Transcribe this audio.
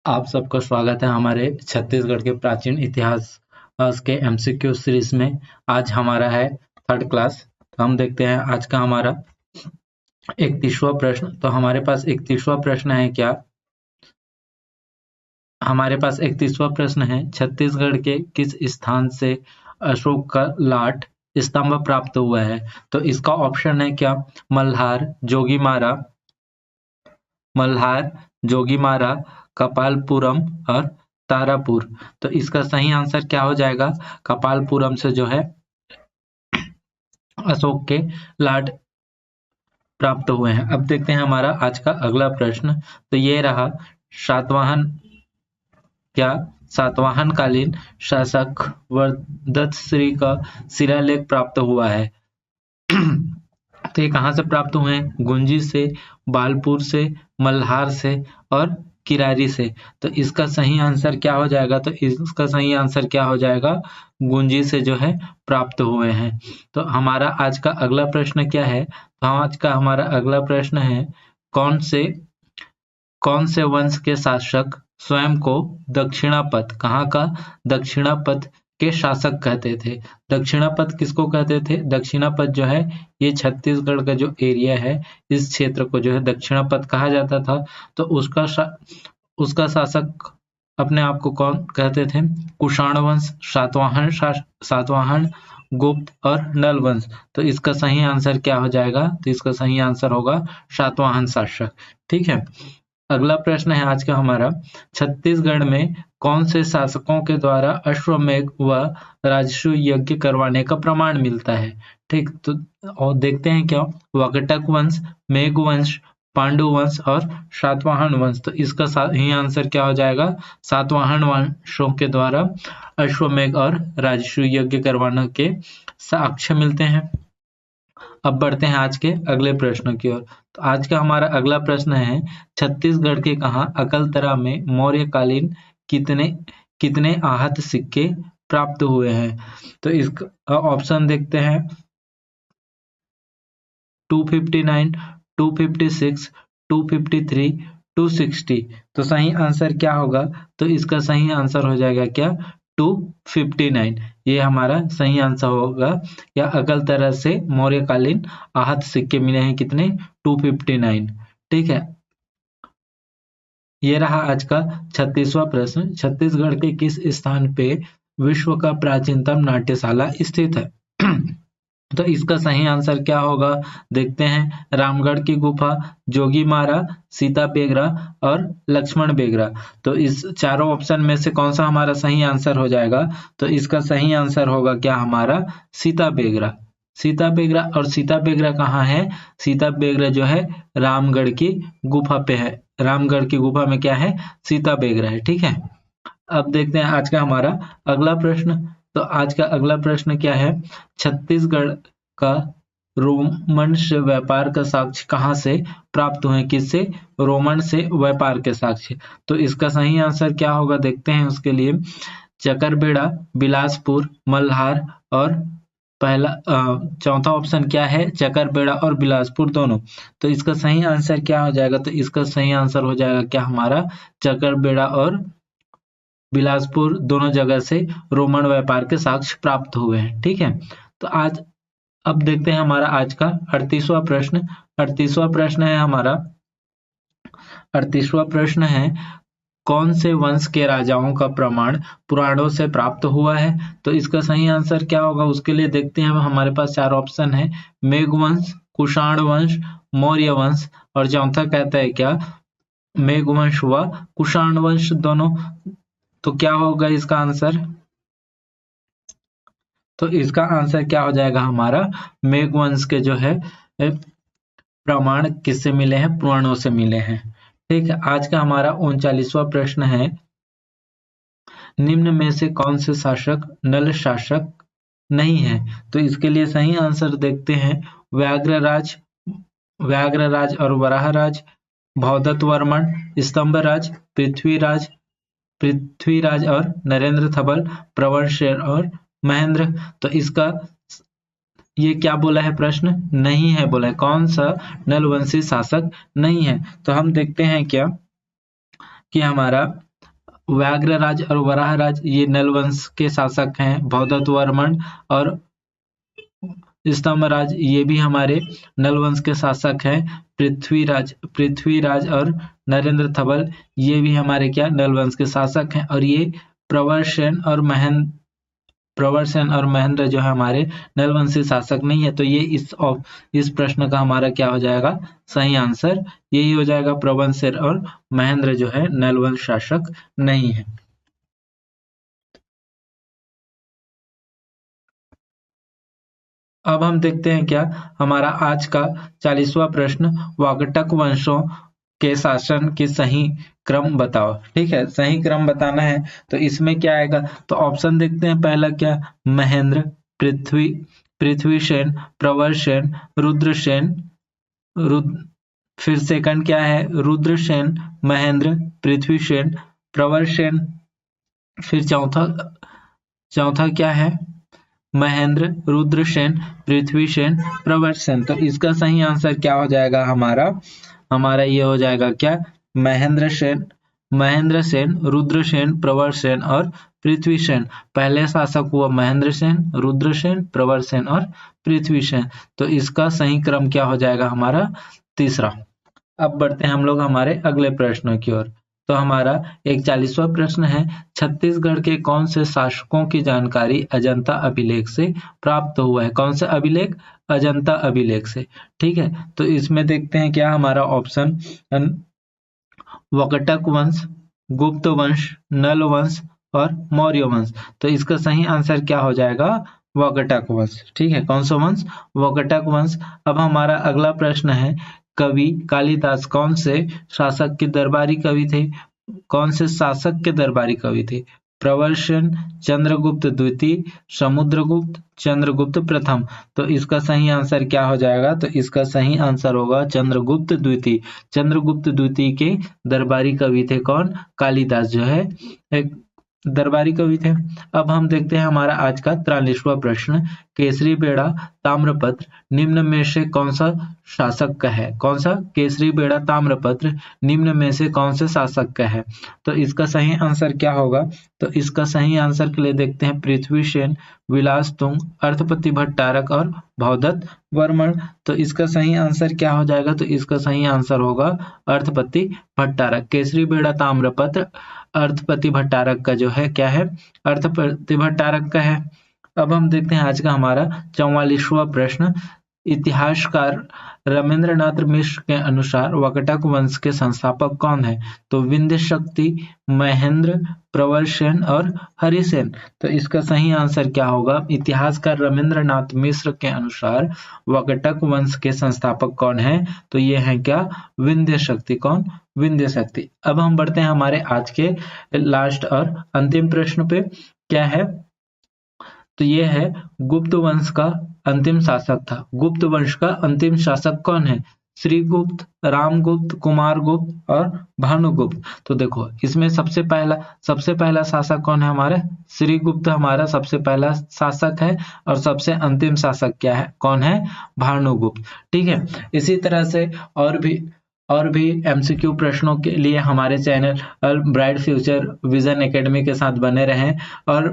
आप सबका स्वागत है हमारे छत्तीसगढ़ के प्राचीन इतिहास के एमसीक्यू सीरीज में। आज हमारा है थर्ड क्लास। तो हम देखते हैं आज का हमारा 31वां प्रश्न। तो हमारे पास 31वां प्रश्न है क्या? हमारे पास 31वां प्रश्न है, छत्तीसगढ़ के किस स्थान से अशोक का लाट स्तंभ प्राप्त हुआ है? तो इसका ऑप्शन है क्या? मल्हार, जोगीमारा, कपालपुरम और तारापुर। तो इसका सही आंसर क्या हो जाएगा? कपालपुरम से जो है अशोक के लाट प्राप्त हुए हैं। अब देखते हैं हमारा आज का अगला प्रश्न। तो ये रहा, सातवाहन कालीन शासक वरदश्री का शिलालेख प्राप्त हुआ है। तो ये कहाँ से प्राप्त हुए हैं? गुंजी से, बालपुर से, मल्हार से और किरारी से। तो इसका सही आंसर क्या हो जाएगा? तो इसका सही आंसर क्या हो जाएगा? गुंजी से जो है प्राप्त हुए हैं। तो हमारा आज का अगला प्रश्न क्या है? तो आज का हमारा अगला प्रश्न है, कौन से वंश के शासक स्वयं को दक्षिणापथ, कहाँ का? दक्षिणापथ के शासक कहते थे। दक्षिणापथ किसको कहते थे? दक्षिणापथ जो है ये छत्तीसगढ़ का जो एरिया है, इस क्षेत्र को जो है दक्षिणापथ कहा जाता था। तो उसका शासक अपने आप को कौन कहते थे? कुषाण वंश, सातवाहन, गुप्त और नल वंश। तो इसका सही आंसर क्या हो जाएगा? तो इसका सही आंसर होगा सातवाहन शासक। ठीक है। अगला प्रश्न है आज का हमारा, छत्तीसगढ़ में कौन से शासकों के द्वारा अश्वमेध व राजसूय यज्ञ करवाने का प्रमाण मिलता है? ठीक, तो और देखते हैं क्या, वाकटक वंश, मेघ वंश, पांडु वंश और सातवाहन वंश। तो इसका सही आंसर क्या हो जाएगा? सातवाहन वंशों के द्वारा अश्वमेध और राजसूय यज्ञ करवाने के साक्ष्य मिलते हैं। अब बढ़ते हैं आज के अगले प्रश्न की ओर। तो आज का हमारा अगला प्रश्न है, छत्तीसगढ़ के कहा अकलतरा में मौर्यकालीन कितने आहत सिक्के प्राप्त हुए हैं? तो इसका ऑप्शन देखते हैं, 259, 256, 253, 260। तो सही आंसर क्या होगा? तो इसका सही आंसर हो जाएगा क्या? 259। ये हमारा सही आंसर होगा। या अकलतरा से मौर्यकालीन आहत सिक्के मिले हैं कितने? 259। ठीक है। ये रहा आज का 36वां प्रश्न, छत्तीसगढ़ के किस स्थान पे विश्व का प्राचीनतम नाट्यशाला स्थित है? तो इसका सही आंसर क्या होगा? देखते हैं, रामगढ़ की गुफा, जोगीमारा, सीता बेगरा और लक्ष्मण बेगरा। तो इस चारों ऑप्शन में से कौन सा हमारा सही आंसर हो जाएगा? तो इसका सही आंसर होगा क्या हमारा? सीता बेगरा। सीता बेगरा। और सीता बेगरा कहाँ है? सीता बेगरा जो है रामगढ़ की गुफा पे है। रामगढ़ की गुफा में क्या है? सीता बेगरा है। ठीक है। अब देखते हैं आज का हमारा अगला प्रश्न। तो आज का अगला प्रश्न क्या है, छत्तीसगढ़ का रोमन से व्यापार का साक्ष्य कहाँ से प्राप्त हुए? किससे? रोमन से व्यापार के साक्ष्य। तो इसका सही आंसर क्या होगा? देखते हैं उसके लिए, चकरबेड़ा, बिलासपुर, मल्हार और चौथा ऑप्शन क्या है? चकरबेड़ा और बिलासपुर दोनों। तो इसका सही आंसर क्या हो जाएगा? तो इसका सही आंसर हो जाएगा क्या हमारा? चकरबेड़ा और बिलासपुर दोनों जगह से रोमन व्यापार के साक्ष्य प्राप्त हुए हैं। ठीक है। तो अब देखते हैं हमारा आज का 38वां प्रश्न। 38वां प्रश्न है हमारा, 38वां प्रश्न है, कौन से वंश के राजाओं का प्रमाण पुराणों से प्राप्त हुआ है? तो इसका सही आंसर क्या होगा? उसके लिए देखते हैं, हमारे पास चार ऑप्शन है, मेघ वंश, कुषाण वंश, मौर्य वंश और चौथा कहता है क्या? मेघ वंश व कुषाण वंश दोनों। तो क्या होगा इसका आंसर? तो इसका आंसर क्या हो जाएगा हमारा? मेघवंश के जो है प्रमाण किससे मिले हैं? पुराणों से मिले हैं। ठीक है। आज का हमारा 39वां प्रश्न है, निम्न में से कौन से शासक नल शासक नहीं है? तो इसके लिए सही आंसर देखते हैं, व्याघ्रराज और वराहराज, भौदत्त वर्मन, स्तंभराज, पृथ्वीराज और नरेंद्र थबल, प्रवरशेर और महेंद्र। तो इसका ये क्या बोला है? प्रश्न नहीं है बोला है। कौन सा नलवंशी शासक नहीं है? तो हम देखते हैं क्या कि हमारा व्याघ्रराज और वराहराज ये नल वंश के शासक हैं। भौदत्त वर्मन और स्तंभराज ये भी हमारे नल वंश के शासक हैं। पृथ्वीराज और नरेंद्र थवल ये भी हमारे क्या नल वंश के शासक हैं। और ये प्रवरसेन और महेंद्र जो है हमारे नल वंशी शासक नहीं है। तो ये इस प्रश्न का हमारा क्या हो जाएगा सही आंसर यही हो जाएगा। प्रवरसेन और महेंद्र जो है नल वंश शासक नहीं है। अब हम देखते हैं क्या हमारा आज का 40वां प्रश्न, वाकटक वंशों के शासन के सही क्रम बताओ। ठीक है, सही क्रम बताना है तो इसमें क्या आएगा, तो ऑप्शन देखते हैं। पहला क्या, महेंद्र, पृथ्वीसेन, प्रवरसेन, रुद्रसेन, फिर सेकंड क्या है, रुद्रसेन, महेंद्र, पृथ्वीसेन, प्रवरसेन, फिर चौथा क्या है, महेंद्र, रुद्रसेन, पृथ्वीसेन, प्रवरसेन। तो इसका सही आंसर क्या हो जाएगा हमारा ये हो जाएगा क्या, महेंद्र सेन, रुद्रसेन, प्रवरसेन और पृथ्वीसेन। पहले शासक हुआ महेंद्र सेन, रुद्रसेन, प्रवरसेन और पृथ्वीसेन। तो इसका सही क्रम क्या हो जाएगा हमारा तीसरा। अब बढ़ते हैं हम लोग हमारे अगले प्रश्नों की ओर। तो हमारा 41वां प्रश्न है, छत्तीसगढ़ के कौन से शासकों की जानकारी अजंता अभिलेख से प्राप्त हुआ है। कौन सा अभिलेख, अजंता अभिलेख से। ठीक है, तो इसमें देखते हैं क्या हमारा ऑप्शन, वकटक वंश, गुप्त वंश, नल वंश और मौर्य वंश। तो इसका सही आंसर क्या हो जाएगा, वकटक वंश। ठीक है, कौन सा वंश, वकटक वंश। अब हमारा अगला प्रश्न है, कवि कालिदास कौन से शासक के दरबारी कवि थे। कौन से शासक के दरबारी कवि थे, प्रवरसेन, चंद्रगुप्त द्वितीय, समुद्रगुप्त, चंद्रगुप्त प्रथम। तो इसका सही आंसर क्या हो जाएगा, तो इसका सही आंसर होगा चंद्रगुप्त द्वितीय। चंद्रगुप्त द्वितीय के दरबारी कवि थे कौन, कालिदास जो है एक दरबारी कवि थे। अब हम देखते हैं हमारा आज का 43वां प्रश्न, केसरी बेड़ा ताम्रपत्र निम्न में से कौन सा शासक का है। कौन सा, केसरी बेड़ा ताम्रपत्र निम्न में से कौन से शासक का है। तो इसका सही आंसर क्या होगा, तो इसका सही आंसर के लिए देखते हैं पृथ्वीसेन, विलासतुंग, अर्थपति भट्टारक और भौदत्त वर्मन। तो इसका सही आंसर क्या हो जाएगा, तो इसका सही आंसर होगा अर्थपति भट्टारक। केसरी बेड़ा ताम्रपत्र अर्थपति भट्टारक का जो है क्या है, अर्थपति भट्टारक का है। अब हम देखते हैं आज का हमारा 44वां प्रश्न, इतिहासकार रमेंद्रनाथ मिश्र के अनुसार वकटक वंश के संस्थापक कौन है। तो विंध्य शक्ति, महेंद्र, प्रवरसेन और हरिसेन। तो इसका सही आंसर क्या होगा, इतिहासकार रमेंद्रनाथ मिश्र के अनुसार वकटक वंश के संस्थापक कौन है, तो ये है क्या, विंध्य शक्ति। कौन, विंध्य शक्ति। अब हम बढ़ते हैं हमारे आज के लास्ट और अंतिम प्रश्न पे, क्या है, तो ये है गुप्त वंश का अंतिम शासक था। गुप्त वंश का अंतिम शासक कौन है, श्रीगुप्त, रामगुप्त, कुमारगुप्त और भानुगुप्त। तो देखो इसमें सबसे पहला शासक कौन है, हमारे श्रीगुप्त हमारा सबसे पहला शासक है और सबसे अंतिम शासक क्या है, कौन है, भानुगुप्त। ठीक है, इसी तरह से और भी एमसीक्यू प्रश्नों के लिए हमारे channel bright future vision academy के साथ बने रहें और